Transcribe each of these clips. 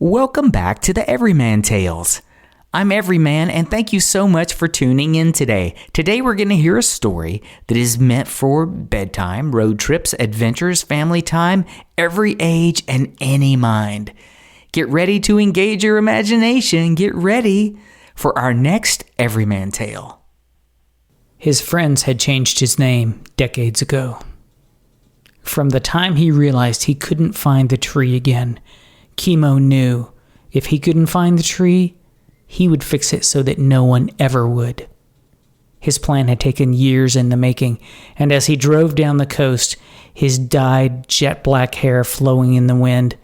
Welcome back to the Everyman Tales. I'm Everyman, and thank you so much for tuning in today. Today we're going to hear a story that is meant for bedtime, road trips, adventures, family time, every age, and any mind. Get ready to engage your imagination. Get ready for our next Everyman Tale. His friends had changed his name decades ago. From the time he realized he couldn't find the tree again, Chemo knew if he couldn't find the tree, he would fix it so that no one ever would. His plan had taken years in the making, and as he drove down the coast, his dyed jet black hair flowing in the wind,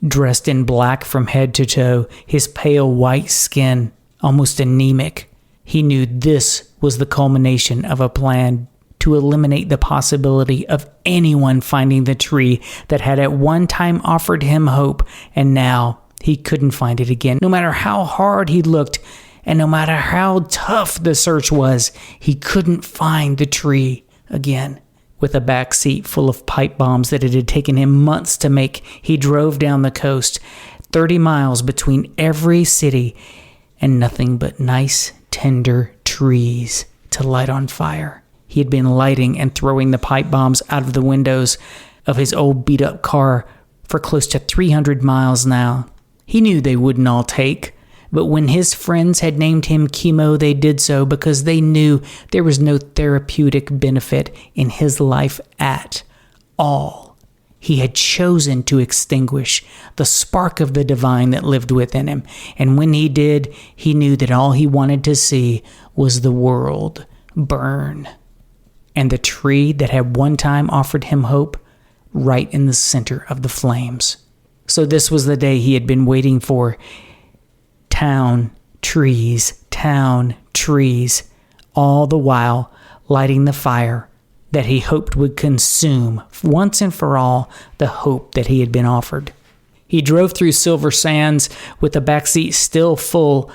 dressed in black from head to toe, his pale white skin almost anemic, he knew this was the culmination of a plan to eliminate the possibility of anyone finding the tree that had at one time offered him hope, and now he couldn't find it again. No matter how hard he looked, and no matter how tough the search was, he couldn't find the tree again. With a back seat full of pipe bombs that it had taken him months to make, he drove down the coast, 30 miles between every city, and nothing but nice, tender trees to light on fire. He had been lighting and throwing the pipe bombs out of the windows of his old beat-up car for close to 300 miles now. He knew they wouldn't all take, but when his friends had named him Chemo, they did so because they knew there was no therapeutic benefit in his life at all. He had chosen to extinguish the spark of the divine that lived within him, and when he did, he knew that all he wanted to see was the world burn. And the tree that had one time offered him hope, right in the center of the flames. So this was the day he had been waiting for. Town, trees, all the while lighting the fire that he hoped would consume, once and for all, the hope that he had been offered. He drove through Silver Sands with the backseat still full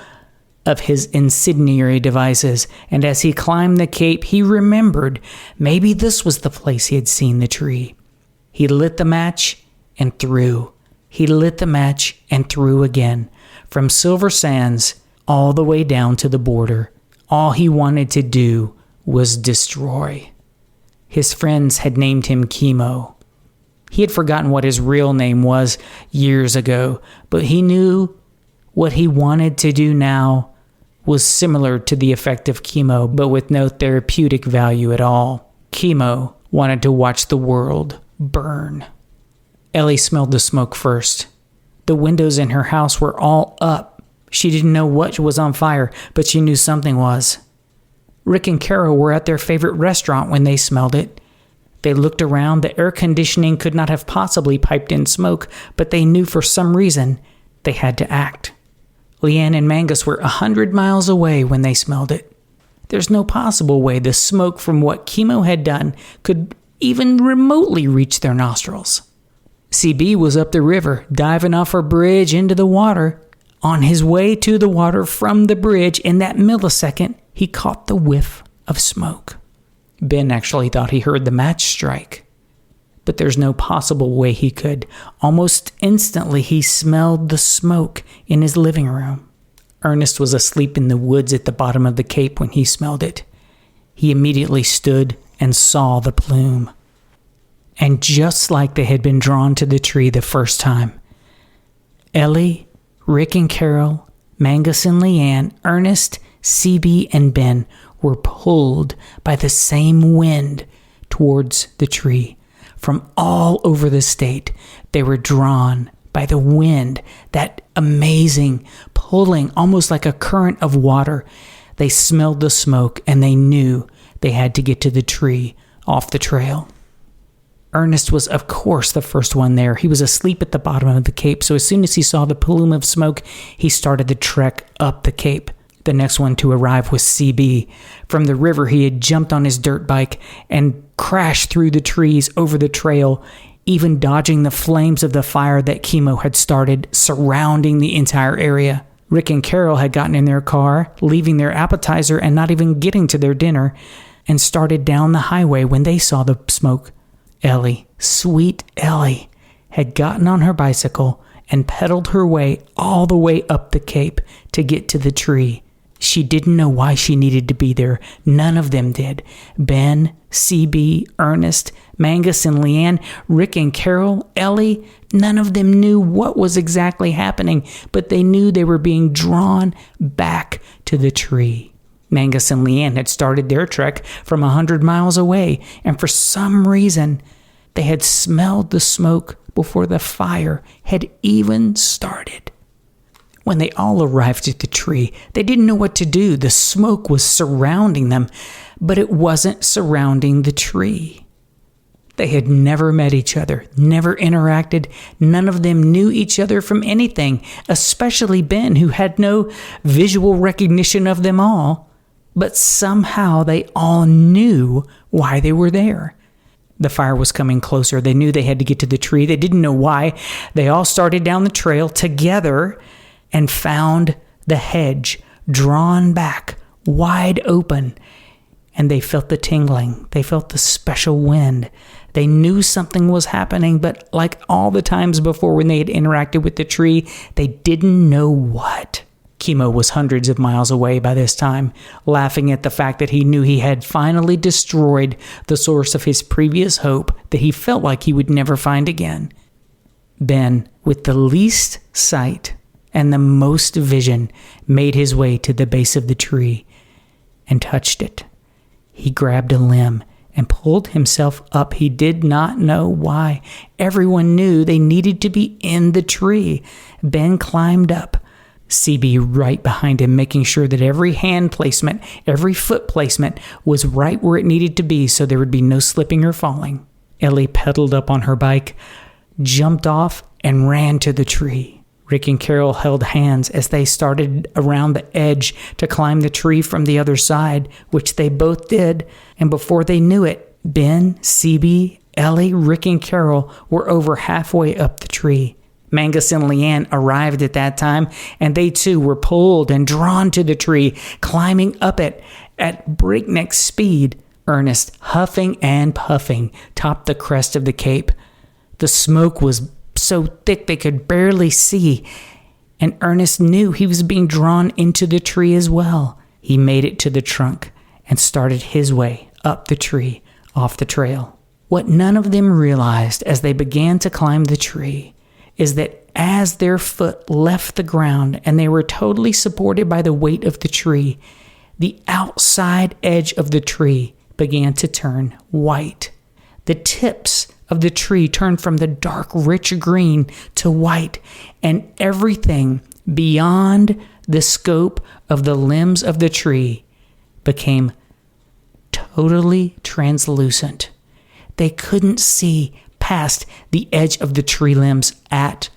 of his incendiary devices, and as he climbed the cape, he remembered maybe this was the place he had seen the tree. He lit the match and threw. He lit the match and threw again. From Silver Sands all the way down to the border, all he wanted to do was destroy. His friends had named him Chemo. He had forgotten what his real name was years ago, but he knew what he wanted to do now was similar to the effect of chemo, but with no therapeutic value at all. Chemo wanted to watch the world burn. Ellie smelled the smoke first. The windows in her house were all up. She didn't know what was on fire, but she knew something was. Rick and Carol were at their favorite restaurant when they smelled it. They looked around. The air conditioning could not have possibly piped in smoke, but they knew for some reason they had to act. Leanne and Mangus were 100 miles away when they smelled it. There's no possible way the smoke from what Chemo had done could even remotely reach their nostrils. CB was up the river, diving off a bridge into the water. On his way to the water from the bridge, in that millisecond, he caught the whiff of smoke. Ben actually thought he heard the match strike. But there's no possible way he could. Almost instantly, he smelled the smoke in his living room. Ernest was asleep in the woods at the bottom of the cape when he smelled it. He immediately stood and saw the plume. And just like they had been drawn to the tree the first time, Ellie, Rick and Carol, Mangus and Leanne, Ernest, CB, and Ben were pulled by the same wind towards the tree. From all over the state, they were drawn by the wind, that amazing pulling, almost like a current of water. They smelled the smoke, and they knew they had to get to the tree off the trail. Ernest was, of course, the first one there. He was asleep at the bottom of the cape, so as soon as he saw the plume of smoke, he started the trek up the cape. The next one to arrive was CB. From the river, he had jumped on his dirt bike and crashed through the trees over the trail, even dodging the flames of the fire that Chemo had started surrounding the entire area. Rick and Carol had gotten in their car, leaving their appetizer and not even getting to their dinner, and started down the highway when they saw the smoke. Ellie, sweet Ellie, had gotten on her bicycle and pedaled her way all the way up the cape to get to the tree. She didn't know why she needed to be there. None of them did. Ben, CB, Ernest, Mangus and Leanne, Rick and Carol, Ellie, none of them knew what was exactly happening, but they knew they were being drawn back to the tree. Mangus and Leanne had started their trek from 100 miles away, and for some reason, they had smelled the smoke before the fire had even started. When they all arrived at the tree, they didn't know what to do. The smoke was surrounding them, but it wasn't surrounding the tree. They had never met each other, never interacted. None of them knew each other from anything, especially Ben, who had no visual recognition of them all. But somehow they all knew why they were there. The fire was coming closer. They knew they had to get to the tree. They didn't know why. They all started down the trail together and found the hedge drawn back, wide open. And they felt the tingling. They felt the special wind. They knew something was happening, but like all the times before when they had interacted with the tree, they didn't know what. Chemo was hundreds of miles away by this time, laughing at the fact that he knew he had finally destroyed the source of his previous hope that he felt like he would never find again. Ben, with the least sight and the most vision, made his way to the base of the tree and touched it. He grabbed a limb and pulled himself up. He did not know why. Everyone knew they needed to be in the tree. Ben climbed up, CB right behind him, making sure that every hand placement, every foot placement was right where it needed to be so there would be no slipping or falling. Ellie pedaled up on her bike, jumped off, and ran to the tree. Rick and Carol held hands as they started around the edge to climb the tree from the other side, which they both did, and before they knew it, Ben, CB, Ellie, Rick, and Carol were over halfway up the tree. Mangus and Leanne arrived at that time, and they too were pulled and drawn to the tree, climbing up it at breakneck speed. Ernest, huffing and puffing, topped the crest of the cape. The smoke was so thick they could barely see, and Ernest knew he was being drawn into the tree as well. He made it to the trunk and started his way up the tree, off the trail. What none of them realized as they began to climb the tree is that as their foot left the ground and they were totally supported by the weight of the tree, the outside edge of the tree began to turn white. The tips of the tree turned from the dark, rich green to white, and everything beyond the scope of the limbs of the tree became totally translucent. They couldn't see past the edge of the tree limbs at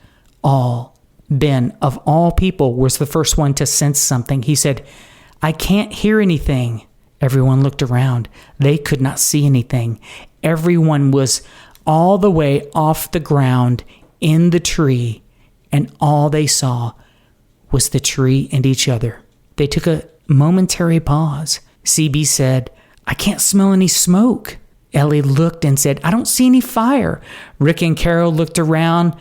all. Ben, of all people, was the first one to sense something. He said, "I can't hear anything." Everyone looked around. They could not see anything. Everyone was all the way off the ground in the tree, and all they saw was the tree and each other. They took a momentary pause. CB said, "I can't smell any smoke." Ellie looked and said, "I don't see any fire." Rick and Carol looked around.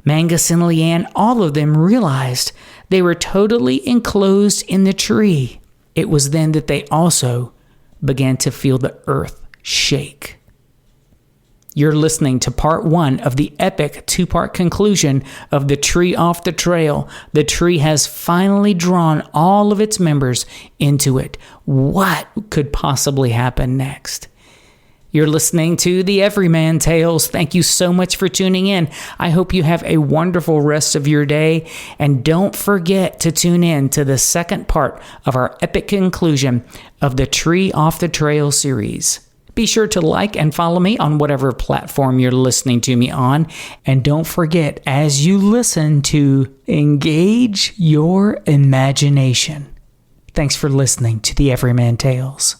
Mangus and Leanne, all of them realized they were totally enclosed in the tree. It was then that they also began to feel the earth shake. You're listening to part 1 of the epic 2-part conclusion of The Tree Off the Trail. The tree has finally drawn all of its members into it. What could possibly happen next? You're listening to the Everyman Tales. Thank you so much for tuning in. I hope you have a wonderful rest of your day. And don't forget to tune in to the second part of our epic conclusion of the Tree Off the Trail series. Be sure to like and follow me on whatever platform you're listening to me on. And don't forget, as you listen, to engage your imagination. Thanks for listening to the Everyman Tales.